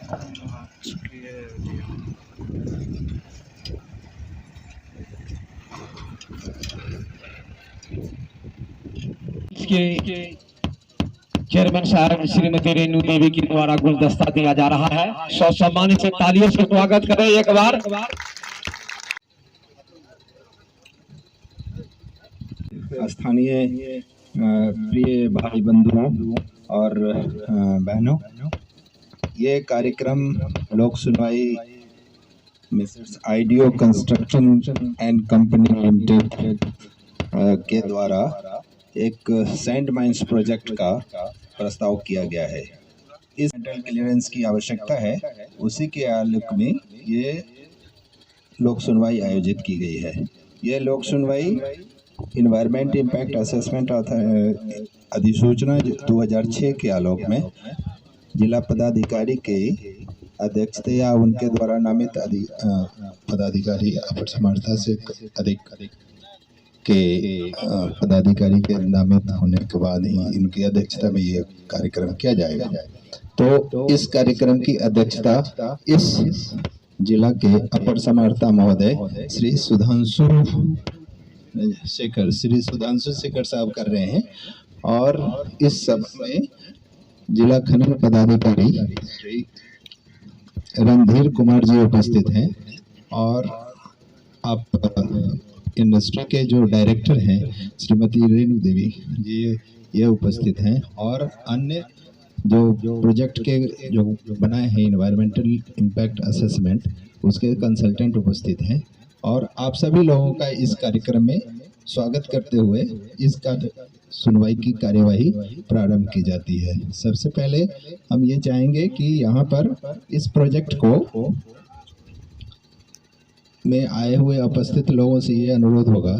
इसके चेयरमैन साहब श्रीमती रेणु देवी के द्वारा गुलदस्ता दिया जा रहा है। सम्मानित से तालियों से स्वागत करें एक बार। स्थानीय प्रिय भाई बंधुओं और बहनों, ये कार्यक्रम लोक सुनवाई Mrs audio construction and company limited के द्वारा एक सैंड माइंस प्रोजेक्ट का प्रस्ताव किया गया है। इस मेंटल क्लियरेंस की आवश्यकता है, उसी के आलोक में ये लोक सुनवाई आयोजित की गई है। ये लोक सुनवाई इन्वायरमेंट इम्पैक्ट असेसमेंट अधिसूचना 2006 के आलोक में जिला पदाधिकारी के अध्यक्षता या उनके द्वारा नामित पदाधिकारी अपर समर्था से अधिक के पदाधिकारी के नामित होने के बाद ही इनकी अध्यक्षता में ये कार्यक्रम किया जाएगा। तो इस कार्यक्रम की अध्यक्षता इस जिला के अपर समर्था महोदय श्री सुधांशु शेखर साहब कर रहे हैं। और इस सभा में जिला खनन पदाधिकारी श्री रणधीर कुमार जी उपस्थित हैं और आप इंडस्ट्री के जो डायरेक्टर हैं श्रीमती रेणु देवी जी ये उपस्थित हैं और अन्य जो प्रोजेक्ट के जो बनाए हैं इन्वायरमेंटल इम्पैक्ट असेसमेंट उसके कंसल्टेंट उपस्थित हैं। और आप सभी लोगों का इस कार्यक्रम में स्वागत करते हुए इस सुनवाई की कार्यवाही प्रारंभ की जाती है। सबसे पहले हम ये चाहेंगे कि यहाँ पर इस प्रोजेक्ट को में आए हुए उपस्थित लोगों से ये अनुरोध होगा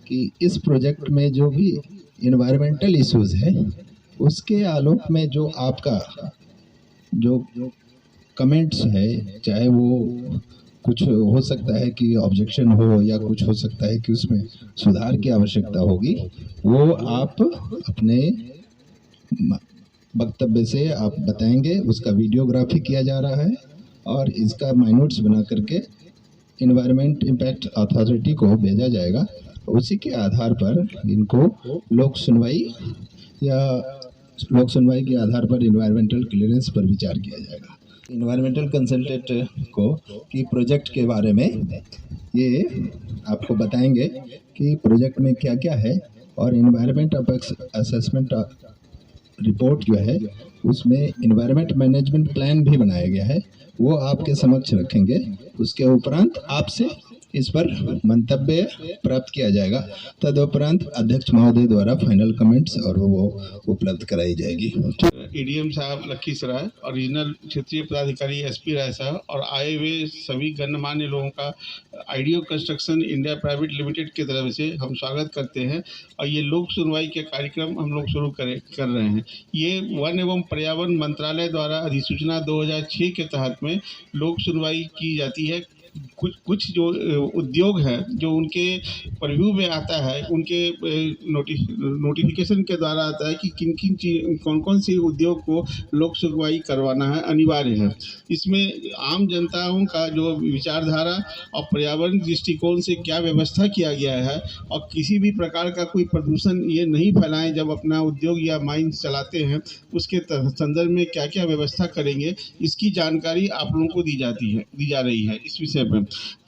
कि इस प्रोजेक्ट में जो भी इन्वायरमेंटल इश्यूज है उसके आलोक में जो आपका जो कमेंट्स है, चाहे वो कुछ हो सकता है कि ऑब्जेक्शन हो या कुछ हो सकता है कि उसमें सुधार की आवश्यकता होगी, वो आप अपने वक्तव्य से आप बताएंगे। उसका वीडियोग्राफी किया जा रहा है और इसका माइनोट्स बना करके इन्वायरमेंट इम्पैक्ट अथॉरिटी को भेजा जाएगा। उसी के आधार पर इनको लोक सुनवाई के आधार पर इन्वायरमेंटल क्लियरेंस पर विचार किया जाएगा। इन्वायरमेंटल कंसल्टेंट को कि प्रोजेक्ट के बारे में ये आपको बताएंगे कि प्रोजेक्ट में क्या क्या है और इन्वायरमेंट असेसमेंट रिपोर्ट जो है उसमें इन्वायरमेंट मैनेजमेंट प्लान भी बनाया गया है, वो आपके समक्ष रखेंगे। उसके उपरांत आपसे इस पर मंतव्य प्राप्त किया जाएगा। तदुपरांत अध्यक्ष महोदय द्वारा फाइनल कमेंट्स और वो उपलब्ध कराई जाएगी। एडीएम साहब लखीसराय और रीजनल क्षेत्रीय पदाधिकारी एसपी राय साहब और आए हुए सभी गणमान्य लोगों का audio construction India private limited की तरफ से हम स्वागत करते हैं। और ये लोक सुनवाई के कार्यक्रम हम लोग शुरू कर रहे हैं। ये वन एवं पर्यावरण मंत्रालय द्वारा अधिसूचना 2006 के तहत में लोक सुनवाई की जाती है। कुछ जो उद्योग है जो उनके परव्यू में आता है, उनके नोटिफिकेशन के द्वारा आता है कि कौन कौन से उद्योग को लोक सुनवाई करवाना है, अनिवार्य है। इसमें आम जनताओं का जो विचारधारा और पर्यावरण दृष्टिकोण से क्या व्यवस्था किया गया है और किसी भी प्रकार का कोई प्रदूषण ये नहीं फैलाएं जब अपना उद्योग या माइन चलाते हैं, उसके संदर्भ में क्या क्या व्यवस्था करेंगे, इसकी जानकारी आप लोगों को दी जा रही है इस विषय पर।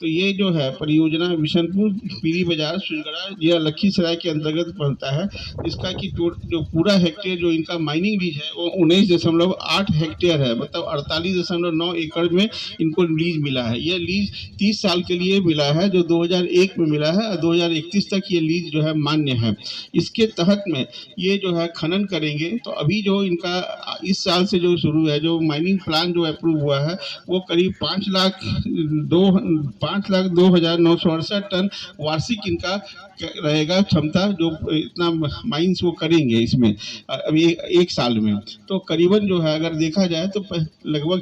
तो ये जो है परियोजना बिशनपुर पीरी बाजार सुजगड़ा जिला लखीसराय के अंतर्गत पड़ता है। इसका कि जो पूरा हेक्टेयर जो इनका माइनिंग लीज है वो 19.8 हेक्टेयर है, मतलब 48.9 एकड़ में इनको लीज मिला है। यह लीज 30 साल के लिए मिला है, जो 2001 में मिला है और 2031 तक ये लीज जो है मान्य है। इसके तहत में ये जो है खनन करेंगे। तो अभी जो इनका इस साल से जो शुरू है, जो माइनिंग प्लान जो अप्रूव हुआ है वो करीब 5,02,000 5,02,968 टन वार्षिक इनका रहेगा क्षमता, जो इतना माइंस वो करेंगे इसमें अभी एक साल में। तो करीबन जो है अगर देखा जाए तो लगभग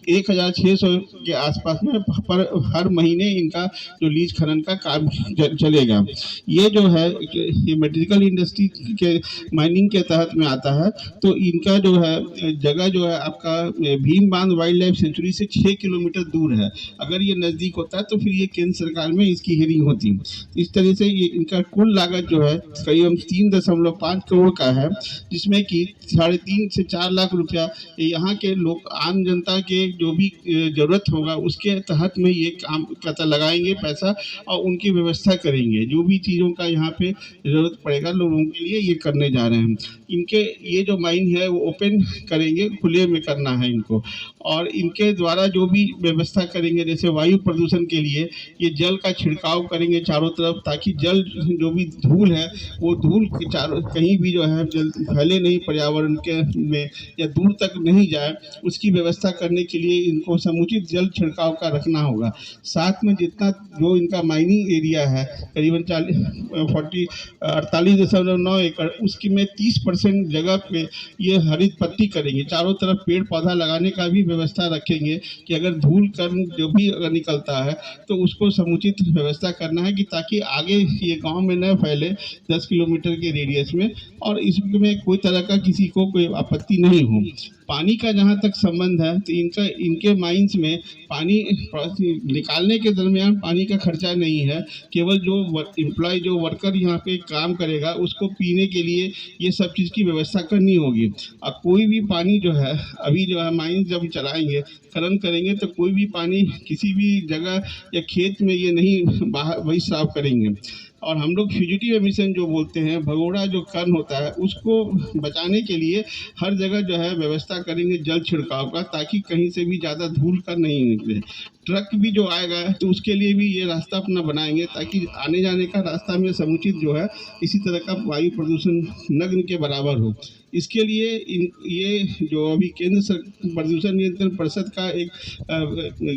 1,600 के आसपास में पर हर महीने इनका जो लीज खनन का काम चलेगा। ये जो है ये मेटेरिकल इंडस्ट्री के माइनिंग के तहत में आता है। तो इनका जो है जगह जो है आपका भीम बांध वाइल्ड लाइफ सेंचुरी से 6 किलोमीटर दूर है। अगर ये नज़दीक होता है तो फिर ये केंद्र सरकार में इसकी हेयरिंग होती। इस तरह से ये इनका कुल लागत जो है करीब 3.5 करोड़ का है, जिसमें कि 3.5 से 4 लाख रुपया यहाँ के लोग आम जनता के जो भी जरूरत होगा उसके तहत में ये काम पता लगाएंगे पैसा, और उनकी व्यवस्था करेंगे। जो भी चीज़ों का यहाँ पे ज़रूरत पड़ेगा लोगों के लिए ये करने जा रहे हैं। इनके ये जो माइन है वो ओपन करेंगे, खुले में करना है इनको, और इनके द्वारा जो भी व्यवस्था करेंगे जैसे वायु प्रदूषण के लिए ये जल का छिड़काव करेंगे चारों तरफ, ताकि जल जो भी धूल है वो धूल के चारों कहीं भी जो है जल फैले नहीं पर्यावरण के में या दूर तक नहीं जाए, उसकी व्यवस्था करने के लिए इनको समुचित जल छिड़काव का रखना होगा। साथ में जितना जो इनका माइनिंग एरिया है करीबन 48.9 एकड़, उसकी में 30% जगह पे ये हरित पट्टी करेंगे, चारों तरफ पेड़ पौधा लगाने का भी व्यवस्था रखेंगे कि अगर धूल कण जो भी अगर निकलता है तो उसको समुचित व्यवस्था करना है कि ताकि आगे ये गांव में न फैले 10 किलोमीटर के रेडियस में, और इसमें कोई तरह का किसी को कोई आपत्ति नहीं हो। पानी का जहाँ तक संबंध है तो इनके माइंस में पानी निकालने के दरमियान पानी का खर्चा नहीं है, केवल जो एम्प्लॉय जो वर्कर यहाँ पे काम करेगा उसको पीने के लिए ये सब चीज़ की व्यवस्था करनी होगी। और कोई भी पानी जो है अभी जो है माइंस जब चलाएंगे खनन करेंगे तो कोई भी पानी किसी भी जगह या खेत में ये नहीं बाहर वही साफ करेंगे। और हम लोग फ्यूजिटिव एमिशन जो बोलते हैं, भगोड़ा जो कण होता है उसको बचाने के लिए हर जगह जो है व्यवस्था करेंगे जल छिड़काव का, ताकि कहीं से भी ज़्यादा धूल का नहीं निकले। ट्रक भी जो आएगा तो उसके लिए भी ये रास्ता अपना बनाएंगे, ताकि आने जाने का रास्ता में समुचित जो है इसी तरह का वायु प्रदूषण नगण्य के बराबर हो। इसके लिए ये जो अभी केंद्र प्रदूषण नियंत्रण परिषद का एक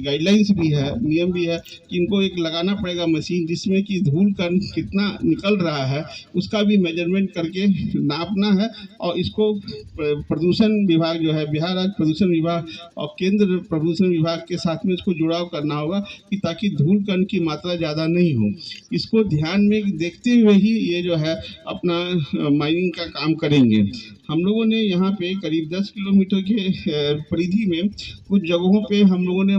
गाइडलाइंस भी है, नियम भी है कि इनको एक लगाना पड़ेगा मशीन, जिसमें कि धूल कण कितना निकल रहा है उसका भी मेजरमेंट करके नापना है, और इसको प्रदूषण विभाग जो है बिहार राज्य प्रदूषण विभाग और केंद्र प्रदूषण विभाग के साथ में इसको जुड़ाव करना होगा कि ताकि धूल कण की मात्रा ज़्यादा नहीं हो। इसको ध्यान में देखते हुए ही ये जो है अपना माइनिंग का काम करेंगे। हम लोगों ने यहाँ पे करीब 10 किलोमीटर के परिधि में कुछ जगहों पे हम लोगों ने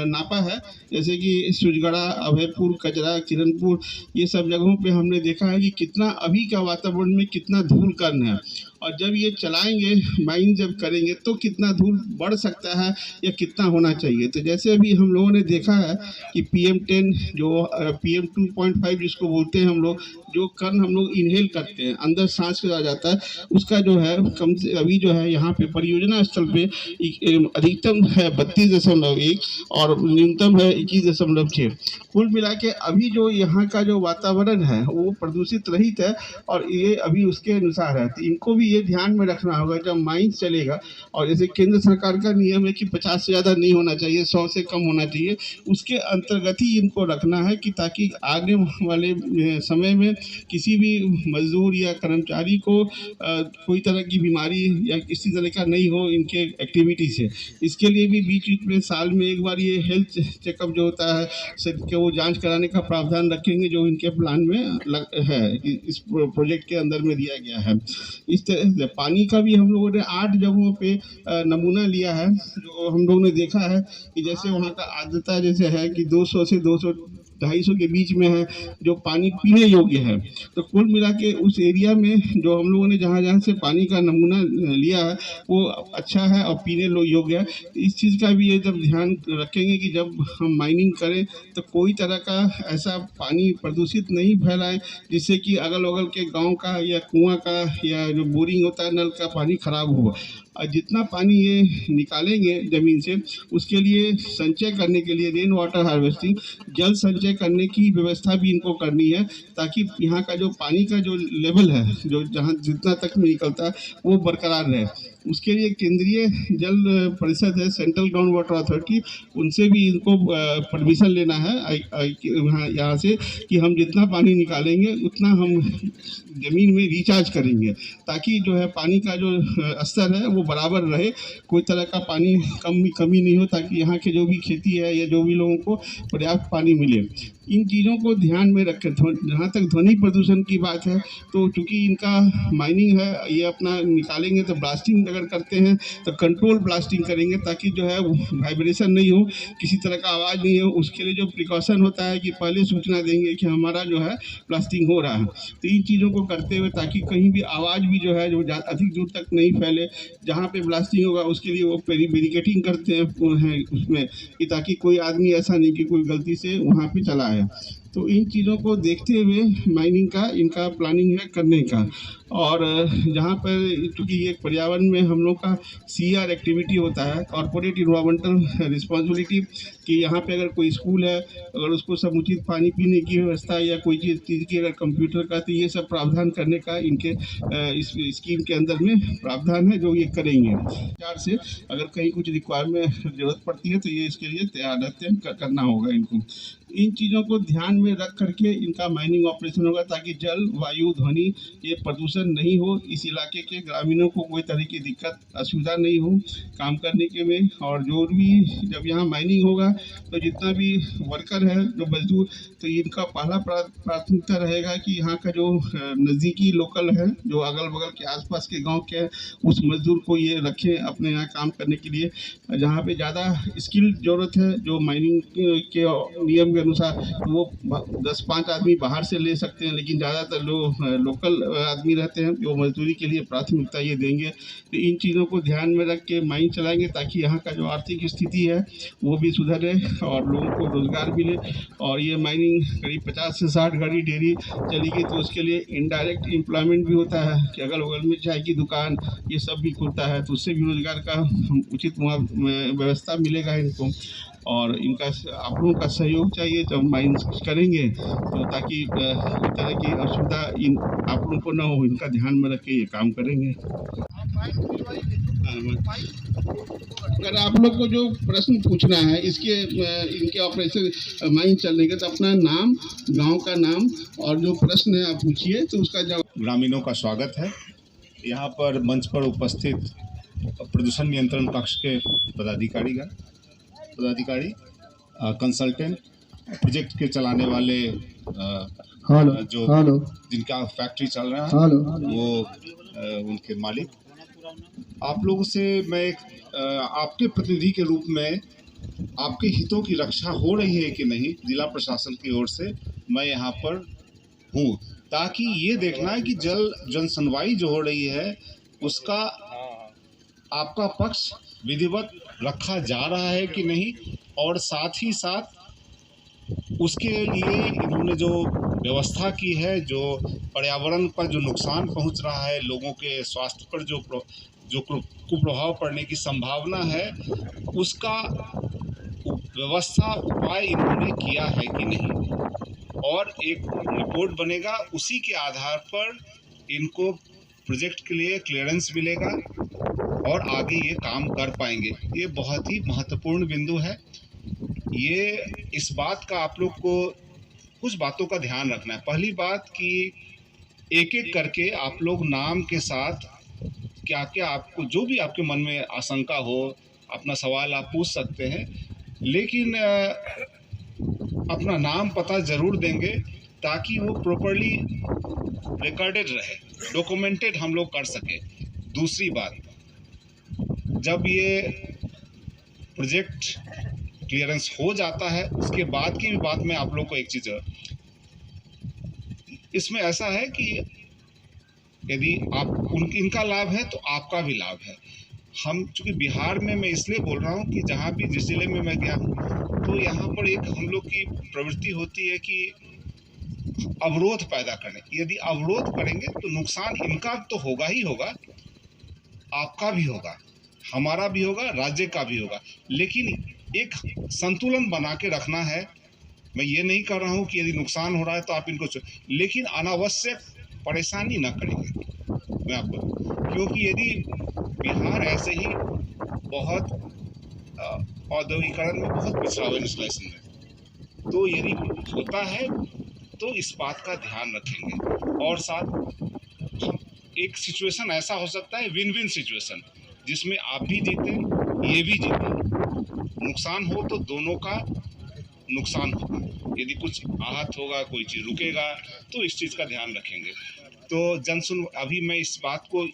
नापा है, जैसे कि सुजगड़ा, अभयपुर, कजरा, किरणपुर, ये सब जगहों पे हमने देखा है कि कितना अभी का वातावरण में कितना धूल कण है, और जब ये चलाएंगे माइन जब करेंगे तो कितना धूल बढ़ सकता है या कितना होना चाहिए। तो जैसे अभी हम लोगों ने देखा है कि PM10 जो PM 2.5 जिसको बोलते हैं हम लोग, जो कण हम लोग इनहेल करते हैं अंदर सांस आ जाता है, उसका जो है कम से अभी जो है यहाँ पे परियोजना स्थल पे अधिकतम है 32.1 और न्यूनतम है 21.6। कुल मिला के अभी जो यहाँ का जो वातावरण है वो प्रदूषित रहित है, और ये अभी उसके अनुसार है। तो इनको भी ये ध्यान में रखना होगा जब माइंस चलेगा, और जैसे केंद्र सरकार का नियम है कि 50 से ज़्यादा नहीं होना चाहिए, 100 से कम होना चाहिए, उसके अंतर्गत ही इनको रखना है कि ताकि आगे वाले समय में किसी भी मजदूर या कर्मचारी को कोई तरह की बीमारी या किसी तरह का नहीं हो इनके एक्टिविटी से। इसके लिए भी बीच बीच में साल में एक बार ये हेल्थ चेकअप जो होता है सबके वो जांच कराने का प्रावधान रखेंगे, जो इनके प्लान में है, इस प्रोजेक्ट के अंदर में दिया गया है। इस तरह से पानी का भी हम लोगों ने 8 जगहों पे नमूना लिया है, जो हम लोगों ने देखा है कि जैसे वहाँ का आर्द्रता जैसे है कि 200 से 200-250 के बीच में है, जो पानी पीने योग्य है। तो कुल मिला के उस एरिया में जो हम लोगों ने जहाँ जहाँ से पानी का नमूना लिया है वो अच्छा है और पीने योग्य है। इस चीज़ का भी ये जब ध्यान रखेंगे कि जब हम माइनिंग करें तो कोई तरह का ऐसा पानी प्रदूषित नहीं फैलाएं जिससे कि अगल बगल के गांव का या कुआं का या जो बोरिंग होता है नल का पानी खराब हो। और जितना पानी ये निकालेंगे ज़मीन से उसके लिए संचय करने के लिए रेन वाटर हार्वेस्टिंग, जल संचय करने की व्यवस्था भी इनको करनी है, ताकि यहाँ का जो पानी का जो लेवल है जो जहाँ जितना तक में निकलता है वो बरकरार रहे। उसके लिए केंद्रीय जल परिषद है, सेंट्रल ग्राउंड वाटर अथॉरिटी, उनसे भी इनको परमिशन लेना है यहाँ से कि हम जितना पानी निकालेंगे उतना हम ज़मीन में रिचार्ज करेंगे, ताकि जो है पानी का जो स्तर है वो बराबर रहे, कोई तरह का पानी कमी नहीं हो, ताकि यहाँ के जो भी खेती है या जो भी लोगों को पर्याप्त पानी मिले। इन चीज़ों को ध्यान में रख कर जहाँ तक ध्वनि प्रदूषण की बात है, तो चूँकि इनका माइनिंग है, ये अपना निकालेंगे तो ब्लास्टिंग अगर करते हैं तो कंट्रोल ब्लास्टिंग करेंगे, ताकि जो है वाइब्रेशन नहीं हो, किसी तरह का आवाज़ नहीं हो। उसके लिए जो प्रिकॉशन होता है कि पहले सूचना देंगे कि हमारा जो है ब्लास्टिंग हो रहा है। तो इन चीज़ों को करते हुए, ताकि कहीं भी आवाज़ भी जो है जो अधिक दूर तक नहीं फैले, जहाँ पे ब्लास्टिंग होगा उसके लिए वो बैरिकेडिंग करते हैं उसमें, कि ताकि कोई आदमी ऐसा नहीं कि कोई गलती से वहाँ पे चला है। तो इन चीज़ों को देखते हुए माइनिंग का इनका प्लानिंग है करने का। और जहाँ पर चूँकि ये पर्यावरण में हम लोग का CR एक्टिविटी होता है, कॉर्पोरेट इन्वायरमेंटल रिस्पॉन्सिबिलिटी, कि यहाँ पे अगर कोई स्कूल है, अगर उसको समुचित पानी पीने की व्यवस्था या कोई चीज़ की अगर कंप्यूटर का, तो ये सब प्रावधान करने का इनके इस स्कीम के अंदर में प्रावधान है, जो ये करेंगे। सरकार से अगर कहीं कुछ रिक्वायरमेंट ज़रूरत पड़ती है तो ये इसके लिए तैयार रहते हैं, करना होगा इनको। इन चीज़ों को ध्यान में रख करके इनका माइनिंग ऑपरेशन होगा, ताकि जल, वायु, ध्वनि, ये प्रदूषण नहीं हो, इस इलाके के ग्रामीणों को कोई तरह की दिक्कत असुविधा नहीं हो काम करने के में। और जो भी जब यहाँ माइनिंग होगा तो जितना भी वर्कर है, जो मजदूर, तो इनका पहला प्राथमिकता रहेगा कि यहाँ का जो नज़दीकी लोकल है, जो अगल बगल के आसपास के गांव के हैं, उस मजदूर को ये रखें अपने यहाँ काम करने के लिए। जहाँ पे ज़्यादा स्किल ज़रूरत है, जो माइनिंग के नियम के अनुसार, वो 10-5 आदमी बाहर से ले सकते हैं, लेकिन ज़्यादातर लोग लोकल आदमी रहते हैं जो मजदूरी के लिए प्राथमिकता ये देंगे। तो इन चीज़ों को ध्यान में रख के माइन चलाएंगे, ताकि यहाँ का जो आर्थिक स्थिति है वो भी सुधरे और लोगों को रोज़गार मिले। और ये माइनिंग करीब 50 से 60 घड़ी डेली चलेगी, तो उसके लिए इनडायरेक्ट एम्प्लॉयमेंट भी होता है कि अगल बगल में चाय की दुकान ये सब भी खुलता है, तो उससे भी रोज़गार का उचित व्यवस्था मिलेगा इनको। और इनका आप लोगों का सहयोग चाहिए जब माइन करेंगे, तो ताकि कोई तरह की असुविधा इन आप लोगों को ना हो, इनका ध्यान में रख के ये काम करेंगे। अगर आप लोग को जो प्रश्न पूछना है इसके इनके ऑपरेशन माइन चलने के, तो अपना नाम, गांव का नाम और जो प्रश्न है आप पूछिए, तो उसका जवाब। ग्रामीणों का स्वागत है। यहाँ पर मंच पर उपस्थित प्रदूषण नियंत्रण कक्ष के पदाधिकारी, कंसल्टेंट, प्रोजेक्ट के चलाने वाले जिनका फैक्ट्री चल रहा है, वो उनके मालिक, आप लोगों से मैं आपके प्रतिनिधि के रूप में आपके हितों की रक्षा हो रही है कि नहीं, जिला प्रशासन की ओर से मैं यहाँ पर हूँ, ताकि ये देखना है कि जन सुनवाई जो हो रही है उसका आपका पक्ष विधिवत रखा जा रहा है कि नहीं, और साथ ही साथ उसके लिए इन्होंने जो व्यवस्था की है, जो पर्यावरण पर जो नुकसान पहुंच रहा है, लोगों के स्वास्थ्य पर जो कुप्रभाव पड़ने की संभावना है, उसका व्यवस्था उपाय इन्होंने किया है कि नहीं, और एक रिपोर्ट बनेगा, उसी के आधार पर इनको प्रोजेक्ट के लिए क्लियरेंस मिलेगा और आगे ये काम कर पाएंगे। ये बहुत ही महत्वपूर्ण बिंदु है। ये इस बात का आप लोग को कुछ बातों का ध्यान रखना है। पहली बात कि एक एक करके आप लोग नाम के साथ क्या क्या आपको जो भी आपके मन में आशंका हो, अपना सवाल आप पूछ सकते हैं, लेकिन अपना नाम पता ज़रूर देंगे, ताकि वो प्रॉपर्ली रिकॉर्डेड रहे, डॉक्यूमेंटेड हम लोग कर सके। दूसरी बात, जब ये प्रोजेक्ट क्लियरेंस हो जाता है, उसके बाद की भी बात में आप लोग को एक चीज़, इसमें ऐसा है कि यदि आप इनका लाभ है तो आपका भी लाभ है। हम चूँकि बिहार में, मैं इसलिए बोल रहा हूँ कि जहाँ भी जिस जिले में मैं गया हूँ, तो यहाँ पर एक हम लोग की प्रवृत्ति होती है कि अवरोध पैदा करें। यदि अवरोध करेंगे तो नुकसान इनका तो होगा ही होगा, आपका भी होगा, हमारा भी होगा, राज्य का भी होगा, लेकिन एक संतुलन बना के रखना है। मैं ये नहीं कर रहा हूँ कि यदि नुकसान हो रहा है तो आप इनको, लेकिन अनावश्यक परेशानी न करेंगे मैं आपको, क्योंकि यदि बिहार ऐसे ही बहुत औद्योगिकरण में बहुत पिछड़ा हुआ है इंडस्ट्रियलाइजेशन में। तो यदि होता है तो इस बात का ध्यान रखेंगे। और साथ हम एक सिचुएशन ऐसा हो सकता है, विन विन सिचुएशन, जिसमें आप भी जीते, ये भी जीते। नुकसान हो तो दोनों का नुकसान होगा। यदि कुछ आहत होगा, कोई चीज़ रुकेगा, तो इस चीज़ का ध्यान रखेंगे। तो अभी मैं इस बात को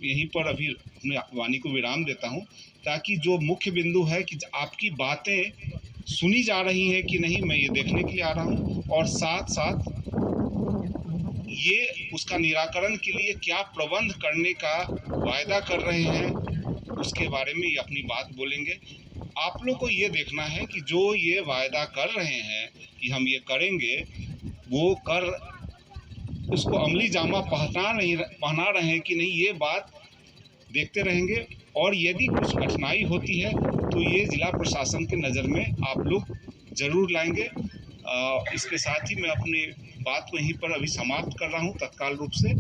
यहीं पर अभी अपनी वाणी को विराम देता हूं, ताकि जो मुख्य बिंदु है कि आपकी बातें सुनी जा रही हैं कि नहीं, मैं ये देखने के लिए आ रहा हूं। और साथ साथ ये उसका निराकरण के लिए क्या प्रबंध करने का वायदा कर रहे हैं, उसके बारे में ये अपनी बात बोलेंगे। आप लोग को ये देखना है कि जो ये वायदा कर रहे हैं कि हम ये करेंगे, वो कर उसको अमली जामा पहना रहे हैं कि नहीं, ये बात देखते रहेंगे। और यदि कुछ कठिनाई होती है तो ये जिला प्रशासन के नज़र में आप लोग ज़रूर लाएंगे। इसके साथ ही मैं अपने बात को यहीं पर अभी समाप्त कर रहा हूँ तत्काल रूप से।